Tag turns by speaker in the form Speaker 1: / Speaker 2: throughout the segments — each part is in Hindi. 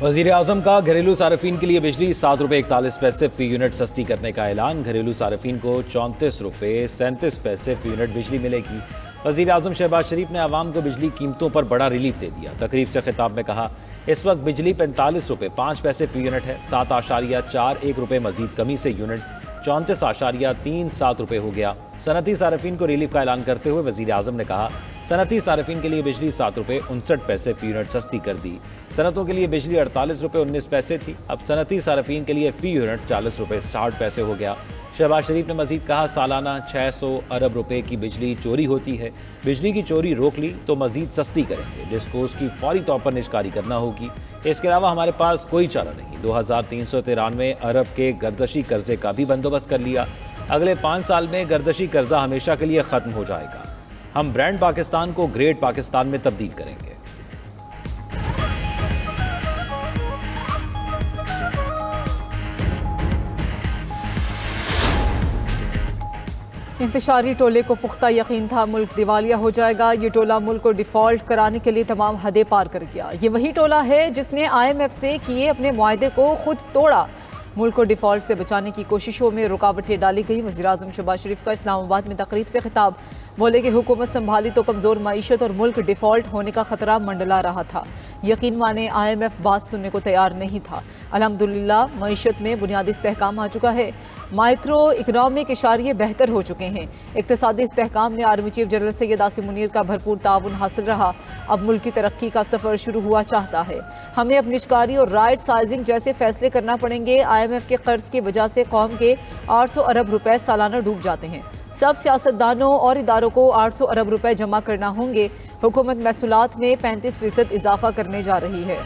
Speaker 1: वज़ीर आज़म का घरेलू सार्फिन के लिए बिजली 7 रुपये 41 पैसे फ़ी यूनिट सस्ती करने का ऐलान। घरेलू सार्फिन को 34 रुपये 37 पैसे फ़ी यूनिट बिजली मिलेगी। वज़ीर आज़म शहबाज शरीफ ने आवाम को बिजली कीमतों पर बड़ा रिलीफ दे दिया। तकरीब से खिताब में कहा, इस वक्त बिजली 45 रुपये 5 पैसे फ़ी यूनिट है। 7.41 रुपये मजीद कमी से यूनिट 34.37 रुपये हो गया। सनती सार्फिन को रिलीफ का ऐलान करते हुए वज़ीर आज़म ने कहा, सनती सार्फिन के लिए बिजली 7 रुपये 59 पैसे फ़ी यूनिट सस्ती कर दी। सनतों के लिए बिजली 48 रुपये 19 पैसे थी, अब सनती सार्फिन के लिए फ़ी यूनिट 40 रुपये 60 पैसे हो गया। शहबाज शरीफ ने मजीद कहा, सालाना 600 अरब रुपए की बिजली चोरी होती है। बिजली की चोरी रोक ली तो मजीद सस्ती करेंगे। डिस्कोस की फौरी तौर पर निष्कारी करना होगी। इसके अलावा हमारे पास कोई चारा नहीं। 2393 अरब के गर्दशी कर्जे का भी बंदोबस्त कर लिया। अगले 5 साल में गर्दशी कर्जा हमेशा के लिए ख़त्म हो जाएगा। हम ब्रांड पाकिस्तान को ग्रेट पाकिस्तान में तब्दील करेंगे।
Speaker 2: इंतशारी टोले को पुख्ता यकीन था मुल्क दिवालिया हो जाएगा। ये टोला मुल्क को डिफ़ॉल्ट कराने के लिए तमाम हदें पार कर गया। ये वही टोला है जिसने IMF से किए अपने मुआहदे को खुद तोड़ा। मुल्क को डिफ़ॉल्ट से बचाने की कोशिशों में रुकावटें डाली गई। वज़ीर आज़म शहबाज शरीफ का इस्लामाबाद में तकरीब से खिताब। बोले कि हुकूमत संभाली तो कमज़ोर मईशत और मुल्क डिफ़ॉल्ट होने का ख़तरा मंडला रहा था। यकीन माने IMF बात सुनने को तैयार नहीं था। अल्हम्दुलिल्लाह मईशत में बुनियादी इस्तेहकाम आ चुका है। माइक्रो इकनॉमिक इशारे बेहतर हो चुके हैं। इक़्तिसादी इस्तेहकाम में army chief general Syed Asim Munir का भरपूर ताउन हासिल रहा। अब मुल्क की तरक्की का सफ़र शुरू हुआ चाहता है। हमें अब निष्कारी और राइट साइजिंग जैसे फैसले करना पड़ेंगे। IMF के कर्ज की वजह से कौम के 800 अरब रुपए सालाना डूब जाते हैं। सब सियासतदानों और इदारों को 800 अरब रुपए जमा करना होंगे। हुकूमत महसूलात में 35% इजाफा करने जा रही है।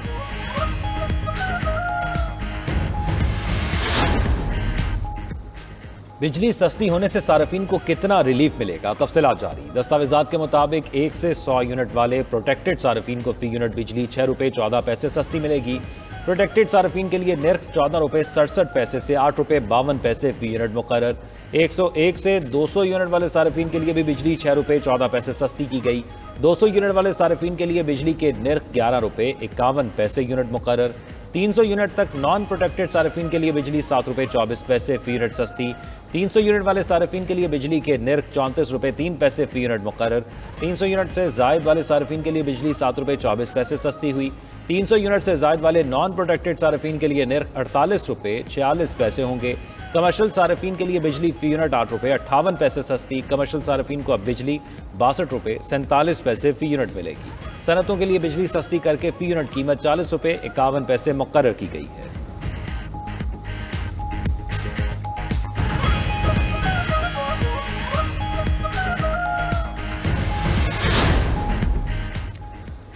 Speaker 1: बिजली सस्ती होने से सार्फिन को कितना रिलीफ मिलेगा, तफसीलात जारी। दस्तावेजात के मुताबिक 1 से 100 यूनिट वाले प्रोटेक्टेड सार्फिन को फ़ी यूनिट बिजली 6 रुपये 14 पैसे सस्ती मिलेगी। प्रोटेक्टेड सार्फिन के लिए निर्ख 14 रुपये 67 पैसे से 8 रुपये 52 पैसे फ़ी यूनिट मुकर्रर। 101 से 200 यूनिट वाले सार्फिन के लिए भी बिजली 6 रुपये 14 पैसे सस्ती की गई। 200 यूनिट वाले सार्फिन के लिए बिजली के निर्ख 11 रुपये 51 पैसे यूनिट मुकर्रर। 300 यूनिट तक नॉन प्रोटेक्टेड सार्फिन के लिए बिजली 7 रुपये 24 पैसे फ़ी यूनिट सस्ती। 300 यूनिट वाले सार्फिन के लिए बिजली के निर्ख 34 रुपये 3 पैसे फ़ी यूनिट मुकर्रर। 300 यूनिट से ज़ायद वाले सार्फिन के लिए बिजली 7 रुपये 24 पैसे सस्ती हुई। 300 यूनिट से ज़ायद वाले नॉन प्रोटेक्टेड सार्फिन के लिए निर्ख 48 रुपये 46 पैसे होंगे। कमर्शियल सार्फिन के लिए बिजली फ़ी यूनिट 8 रुपये 58 पैसे सस्ती। कमर्शियल सार्फिन को अब बिजली 62 रुपये 47 पैसे फ़ी यूनिट मिलेगी। सनतों के लिए बिजली सस्ती करके फ़ी यूनिट कीमत 40 रुपये 51 पैसे मुकर्रर की गई है।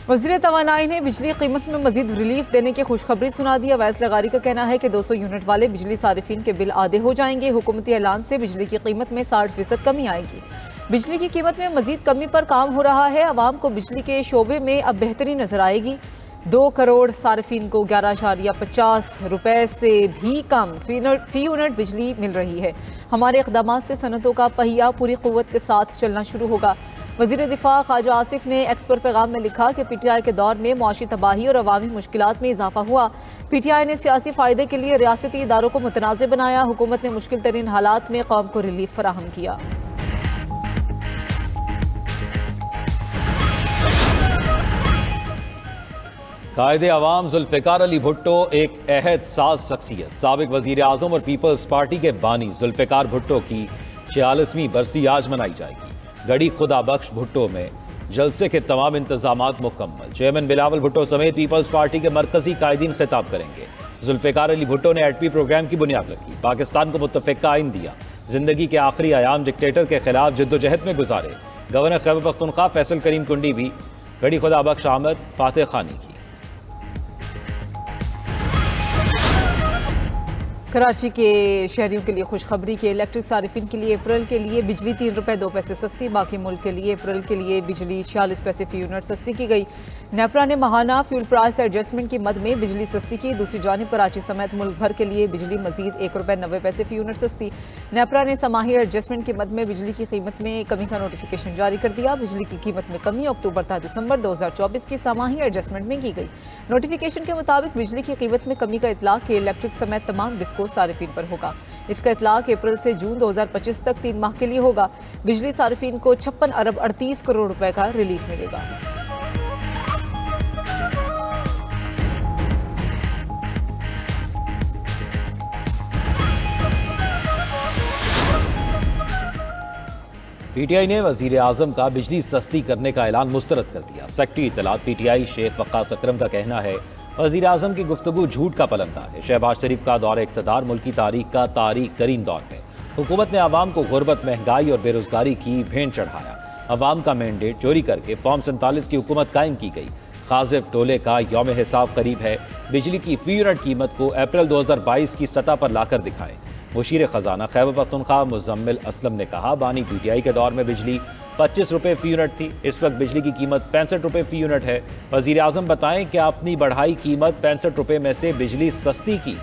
Speaker 2: वज़ीर तवानाई ने बिजली कीमत में मजीद रिलीफ देने की खुशखबरी सुना दी। अवैस लगारी का कहना है कि 200 यूनिट वाले बिजली सारिफिन के बिल आधे हो जाएंगे। हुकूमती ऐलान से बिजली की कीमत में 60% कमी आएगी। बिजली की कीमत में मजीद कमी पर काम हो रहा है। आवाम को बिजली के शोबे में अब बेहतरी नजर आएगी। 2 करोड़ सार्फिन को 11.50 रुपए से भी कम फी यूनिट बिजली मिल रही है। हमारे इक़दामात से सनतों का पहिया पूरी क़ुव्वत के साथ चलना शुरू होगा। वज़ीर दिफा ख्वाजा आसिफ ने एक्स पर पैगाम में लिखा कि PTI के दौर में मुआशी तबाही और अवामी मुश्किलात में इजाफा हुआ। PTI ने सियासी फ़ायदे के लिए रियासती इदारों को मुतनाज़ बनाया। हुकूमत ने मुश्किल तरीन हालात में कौम को रिलीफ फराहम किया।
Speaker 1: कायदे अवाम जुल्फ़िकार अली भुट्टो एक अहद साज शख्सियत। साबिक वज़ीर आज़म और पीपल्स पार्टी के बानी जुल्फ़िकार भुट्टो की 46वीं बरसी आज मनाई जाएगी। गढ़ी खुदा बख्श भुट्टो में जलसे के तमाम इंतजामात मुकम्मल। चेयरमैन बिलावल भुट्टो समेत पीपल्स पार्टी के मरकजी कायदीन खिताब करेंगे। जुल्फ़िकार अली भुट्टो ने 8P प्रोग्राम की बुनियाद रखी। पाकिस्तान को मुत्तफ़िक़ा आइन दिया। जिंदगी के आखिरी आयाम डिक्टेटर के खिलाफ जद्दोजहद में गुजारे। गवर्नर खैबर पख्तूनख्वा फैसल करीम कुंडी भी गढ़ी खुदा बख्श आमद फातह खानी की।
Speaker 2: कराची के शहरियों के लिए खुशखबरी के इलेक्ट्रिक सारिफिन के लिए अप्रैल के लिए बिजली 3 रुपये 2 पैसे सस्ती, बाकी मुल्क के लिए अप्रैल के लिए बिजली 46 पैसे फी यूनिट सस्ती की गई। नेपरा ने माहाना फ्यूल प्राइस एडजस्टमेंट की मद में बिजली सस्ती की। दूसरी जानिब कराची समेत मुल्क भर के लिए बिजली मजीद 1 रुपये 90 पैसे फी यूनिट सस्ती। नेपरा ने समाही एडजस्टमेंट की मद में बिजली की कीमत में कमी का नोटिफिकेशन जारी कर दिया। बिजली की कीमत में कमी अक्टूबर था दिसंबर 2024 की समाही एडजस्टमेंट में की गई। नोटिफिकेशन के मुताबिक बिजली की कीमत में कमी का इतलाक के इलेक्ट्रिक समेत तमाम डिस्को सारिफिन पर होगा। इसका इतलाक अप्रैल से जून 2025 तक 3 माह के लिए होगा। बिजली सारिफिन को 56 अरब 38 करोड़ रुपए का रिलीफ मिलेगा।
Speaker 1: पीटीआई ने वजीर आजम का बिजली सस्ती करने का ऐलान मुस्तरद कर दिया। सेक्रेटरी इत्तलात पीटीआई शेख वक्कास अकरम का कहना है वजीर आजम की गुफ्तगू झूठ का पलंदा है। शहबाज शरीफ का दौर इक़्तिदार मुल्क की तारीख का तारीख तरीन दौर है। हुकूमत ने आवाम को गुर्बत, महंगाई और बेरोजगारी की भेंट चढ़ाया। अवाम का मैंडेट चोरी करके फॉर्म 47 की हुकूमत कायम की गई। खाजिब टोले का यौम हिसाब करीब है। बिजली की फी यूनिट कीमत को अप्रैल 2022 की सतह पर लाकर दिखाएं। मुशीर खजाना खैबर पख्तूनख्वा मुजम्मिल असलम ने कहा बानी पीटीआई के दौर में बिजली 25 रुपये फी यूनिट थी। इस वक्त बिजली की कीमत 65 रुपये फी यूनिट है। वजीर आजम बताएं कि अपनी बढ़ाई कीमत 65 रुपये में से बिजली सस्ती की।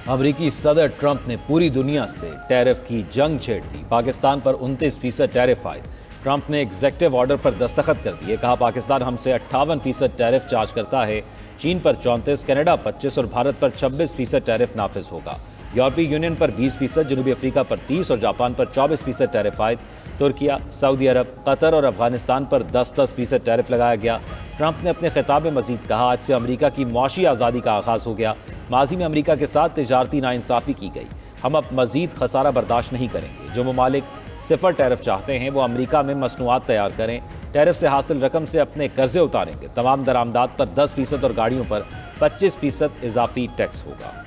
Speaker 1: अमरीकी सदर ट्रंप ने पूरी दुनिया से टैरिफ की जंग छेड़ दी। पाकिस्तान पर 29% टैरिफ आए। ट्रंप ने एग्जेक्टिव ऑर्डर पर दस्तखत कर दिए। कहा पाकिस्तान हमसे 58% टैरिफ चार्ज करता है। चीन पर 34%, कनाडा 25% और भारत पर 26% टैरिफ नाफिज होगा। यूरोपीय यूनियन पर 20%, जनूबी अफ्रीका पर 30% और जापान पर 24% टैरिफ आयद। तुर्किया, सऊदी अरब, कतर और अफगानिस्तान पर 10% टैरिफ लगाया गया। ट्रंप ने अपने खिताब में मजीद कहा आज से अमरीका की मौशी आज़ादी का आगाज़ हो गया। माजी में अमरीका के साथ तिजारती नाइंसाफ़ी की गई। हम अब मजीद खसारा बर्दाश्त नहीं करेंगे। जो ममालिक सिफर टैरिफ चाहते हैं वो अमरीका में मसनूआत तैयार करें। टैरिफ से हासिल रकम से अपने कर्जे उतारेंगे। तमाम दरामदात पर 10% और गाड़ियों पर 25% इजाफी टैक्स होगा।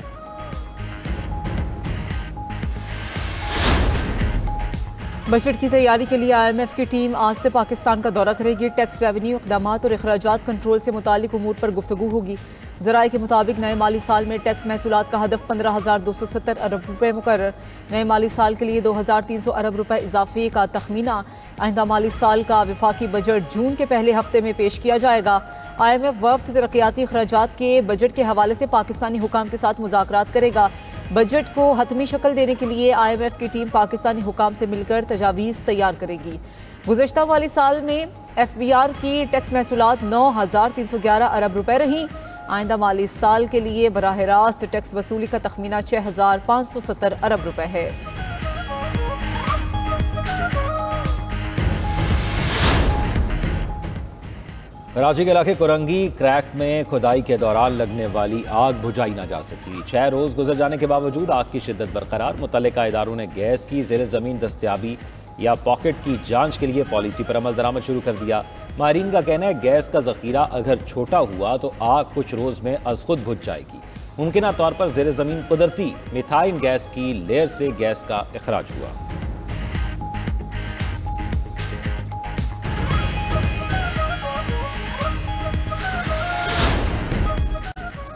Speaker 2: बजट की तैयारी के लिए IMF की टीम आज से पाकिस्तान का दौरा करेगी। टैक्स, रेवेन्यू, इक़दामात और अखराजात कंट्रोल से मुतालिक उमूर पर गुफ्तगू होगी। ज़राए के मुताबिक नए माली साल में टैक्स महसूलात का हदफ 15,270 अरब रुपये मुकर्रर। नए माली साल के लिए 2,300 अरब रुपये इजाफे का तखमीना। आइंदा माली साल का वफाकी बजट जून के पहले हफ्ते में पेश किया जाएगा। IMF वफ़द तरक्याती अखराजात के बजट के हवाले से पाकिस्तानी हुकाम के साथ मुज़ाकरात करेगा। बजट को हतमी शक्ल देने के लिए IMF की टीम पाकिस्तानी हुकाम से मिलकर तजावीज़ तैयार करेगी। गुज़श्ता माली साल में FBR की टैक्स महसूलात 9,311 अरब रुपये रहीं। आइंदा माली साल के लिए बराह रास्त टैक्स वसूली का तखमीना 6,570 अरब रुपये है।
Speaker 1: कराची के इलाके कुरंगी क्रैक में खुदाई के दौरान लगने वाली आग बुझाई न जा सकी। 6 रोज़ गुजर जाने के बावजूद आग की शिद्दत बरकरार। मुतल्लिका इदारों ने गैस की ज़ेर ज़मीन दस्तयाबी या पॉकेट की जांच के लिए पॉलिसी पर अमल दरामद शुरू कर दिया। माहिरीन का कहना है गैस का ज़ख़ीरा अगर छोटा हुआ तो आग कुछ रोज़ में अज़ खुद बुझ जाएगी। मुमकिन तौर पर ज़ेर ज़मीन कुदरती मिथाइन गैस की लेयर से गैस का इखराज हुआ।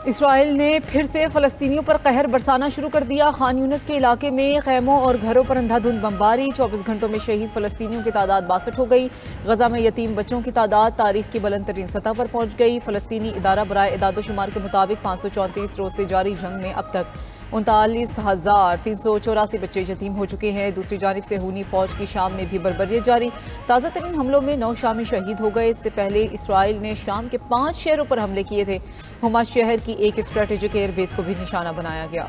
Speaker 2: इसराइल ने फिर से फ़लस्तीनियों पर कहर बरसाना शुरू कर दिया। खान यूनिस के इलाके में खैमों और घरों पर अंधाधुंध बमबारी। 24 घंटों में शहीद फ़लस्तीनियों की तादाद 62 हो गई। गजा में यतीम बच्चों की तादाद तारीख की बुलंद तरीन सतह पर पहुंच गई। फ़लस्तीनी इदारा बराए इदादोशुमार के मुताबिक 534 रोज़ से जारी जंग में अब तक 39,384 बच्चे यतीम हो चुके हैं। दूसरी जानिब से हुनी फ़ौज की शाम में भी बर्बरियत जारी। ताज़ा तरीन हमलों में 9 शामी शहीद हो गए। इससे पहले इसराइल ने शाम के 5 शहरों पर हमले किए थे। हुमा शहर की एक स्ट्रेटेजिक एयरबेस को भी निशाना बनाया गया।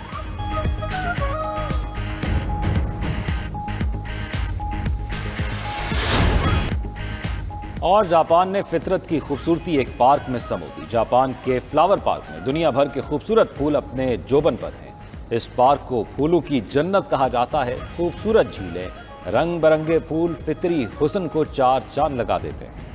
Speaker 1: और जापान ने फितरत की खूबसूरती एक पार्क में समो दी। जापान के फ्लावर पार्क में दुनिया भर के खूबसूरत फूल अपने जोबन पर हैं। इस पार्क को फूलों की जन्नत कहा जाता है। खूबसूरत झीलें, रंग बिरंगे फूल फितरी हुस्न को चार चांद लगा देते हैं।